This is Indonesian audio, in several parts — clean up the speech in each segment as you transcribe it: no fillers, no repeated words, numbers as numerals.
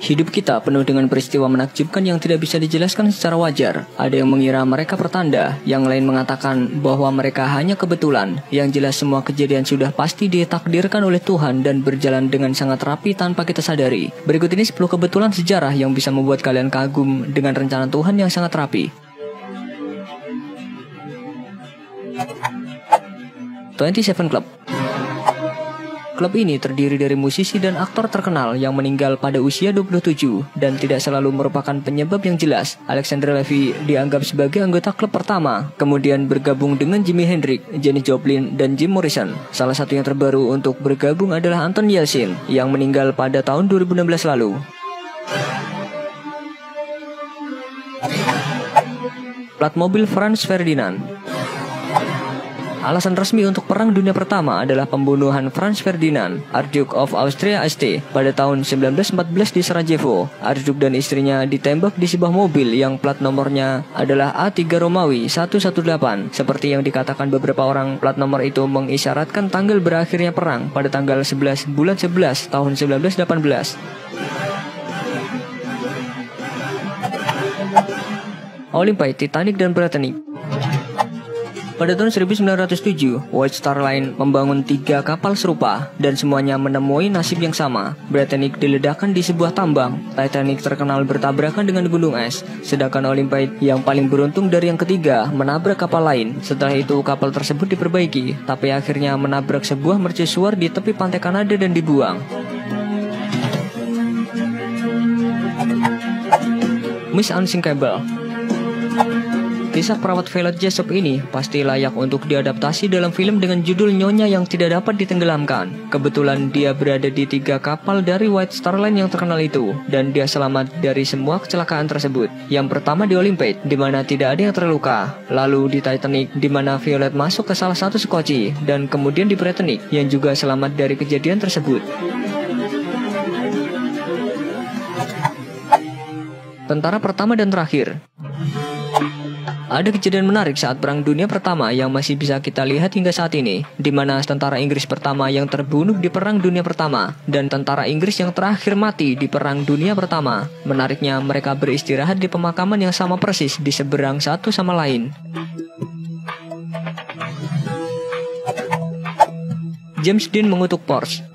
Hidup kita penuh dengan peristiwa menakjubkan yang tidak bisa dijelaskan secara wajar. Ada yang mengira mereka pertanda, yang lain mengatakan bahwa mereka hanya kebetulan. Yang jelas semua kejadian sudah pasti ditakdirkan oleh Tuhan dan berjalan dengan sangat rapi tanpa kita sadari. Berikut ini 10 kebetulan sejarah yang bisa membuat kalian kagum dengan rencana Tuhan yang sangat rapi. 27 Club. Klub ini terdiri dari musisi dan aktor terkenal yang meninggal pada usia 27 dan tidak selalu merupakan penyebab yang jelas. Alexander Levy dianggap sebagai anggota klub pertama, kemudian bergabung dengan Jimi Hendrix, Janis Joplin, dan Jim Morrison. Salah satu yang terbaru untuk bergabung adalah Anton Yelchin yang meninggal pada tahun 2016 lalu. Plat mobil Franz Ferdinand. Alasan resmi untuk Perang Dunia Pertama adalah pembunuhan Franz Ferdinand, Archduke of Austria St. pada tahun 1914 di Sarajevo. Archduke dan istrinya ditembak di sebuah mobil yang plat nomornya adalah A3 Romawi 118. Seperti yang dikatakan beberapa orang, plat nomor itu mengisyaratkan tanggal berakhirnya perang pada tanggal 11 bulan 11 tahun 1918. Olympic, Titanic, dan Britannic. Pada tahun 1907, White Star Line membangun 3 kapal serupa dan semuanya menemui nasib yang sama. Britannic diledakkan di sebuah tambang, Titanic terkenal bertabrakan dengan gunung es, sedangkan Olympic yang paling beruntung dari yang ketiga menabrak kapal lain. Setelah itu kapal tersebut diperbaiki, tapi akhirnya menabrak sebuah mercusuar di tepi pantai Kanada dan dibuang. Miss Unsinkable. Kisah perawat Violet Jessop ini pasti layak untuk diadaptasi dalam film dengan judul Nyonya yang Tidak Dapat Ditenggelamkan. Kebetulan dia berada di 3 kapal dari White Star Line yang terkenal itu, dan dia selamat dari semua kecelakaan tersebut. Yang pertama di Olympic, di mana tidak ada yang terluka. Lalu di Titanic, di mana Violet masuk ke salah satu skoci, dan kemudian di Britannic, yang juga selamat dari kejadian tersebut. Tentara pertama dan terakhir. Ada kejadian menarik saat Perang Dunia Pertama yang masih bisa kita lihat hingga saat ini, di mana tentara Inggris pertama yang terbunuh di Perang Dunia Pertama dan tentara Inggris yang terakhir mati di Perang Dunia Pertama. Menariknya, mereka beristirahat di pemakaman yang sama persis di seberang satu sama lain. James Dean mengutuk Porsche.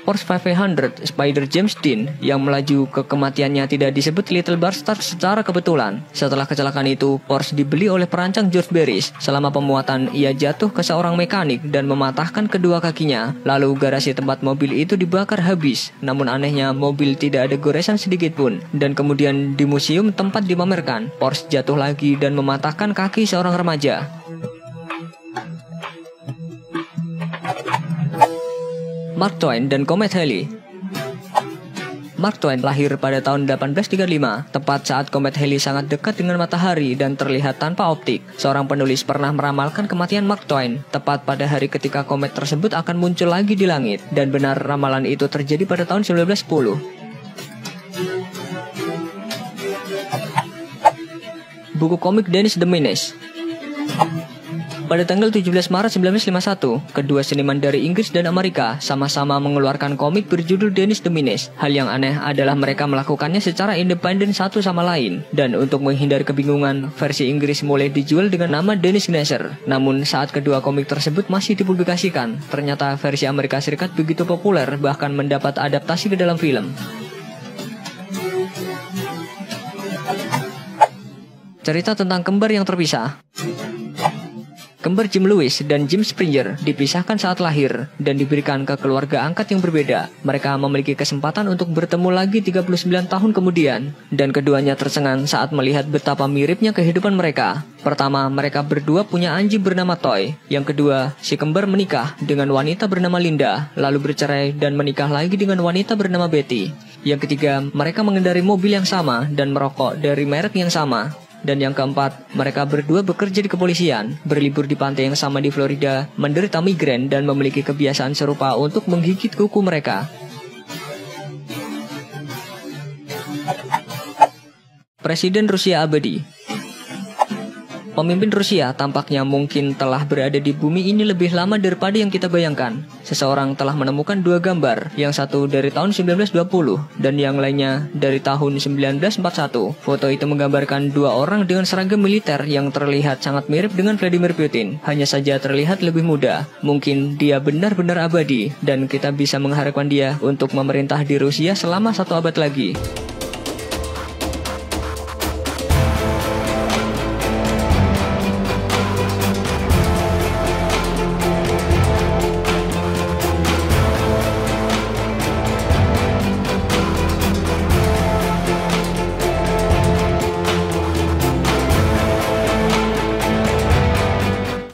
Porsche 500 Spider James Dean yang melaju ke kematiannya tidak disebut Little Bastard secara kebetulan. Setelah kecelakaan itu, Porsche dibeli oleh perancang George Barris. Selama pemuatan, ia jatuh ke seorang mekanik dan mematahkan kedua kakinya. Lalu garasi tempat mobil itu dibakar habis. Namun anehnya, mobil tidak ada goresan sedikit pun. Dan kemudian di museum tempat dipamerkan, Porsche jatuh lagi dan mematahkan kaki seorang remaja. Mark Twain dan Komet Halley. Mark Twain lahir pada tahun 1835, tepat saat komet Halley sangat dekat dengan matahari dan terlihat tanpa optik. Seorang penulis pernah meramalkan kematian Mark Twain, tepat pada hari ketika komet tersebut akan muncul lagi di langit. Dan benar, ramalan itu terjadi pada tahun 1910. Buku komik Dennis the Menace. Pada tanggal 17 Maret 1951, kedua seniman dari Inggris dan Amerika sama-sama mengeluarkan komik berjudul Dennis the Menace. Hal yang aneh adalah mereka melakukannya secara independen satu sama lain. Dan untuk menghindari kebingungan, versi Inggris mulai dijual dengan nama Dennis Gnasher. Namun saat kedua komik tersebut masih dipublikasikan, ternyata versi Amerika Serikat begitu populer bahkan mendapat adaptasi ke dalam film. Cerita tentang kembar yang terpisah. Kembar Jim Lewis dan Jim Springer dipisahkan saat lahir dan diberikan ke keluarga angkat yang berbeda. Mereka memiliki kesempatan untuk bertemu lagi 39 tahun kemudian, dan keduanya tercengang saat melihat betapa miripnya kehidupan mereka. Pertama, mereka berdua punya anjing bernama Toy. Yang kedua, si kembar menikah dengan wanita bernama Linda, lalu bercerai dan menikah lagi dengan wanita bernama Betty. Yang ketiga, mereka mengendarai mobil yang sama dan merokok dari merek yang sama. Dan yang keempat, mereka berdua bekerja di kepolisian, berlibur di pantai yang sama di Florida, menderita migrain dan memiliki kebiasaan serupa untuk menggigit kuku mereka. Presiden Rusia abadi. Pemimpin Rusia tampaknya mungkin telah berada di bumi ini lebih lama daripada yang kita bayangkan. Seseorang telah menemukan dua gambar, yang satu dari tahun 1920 dan yang lainnya dari tahun 1941. Foto itu menggambarkan dua orang dengan seragam militer yang terlihat sangat mirip dengan Vladimir Putin, hanya saja terlihat lebih muda. Mungkin dia benar-benar abadi dan kita bisa mengharapkan dia untuk memerintah di Rusia selama 1 abad lagi.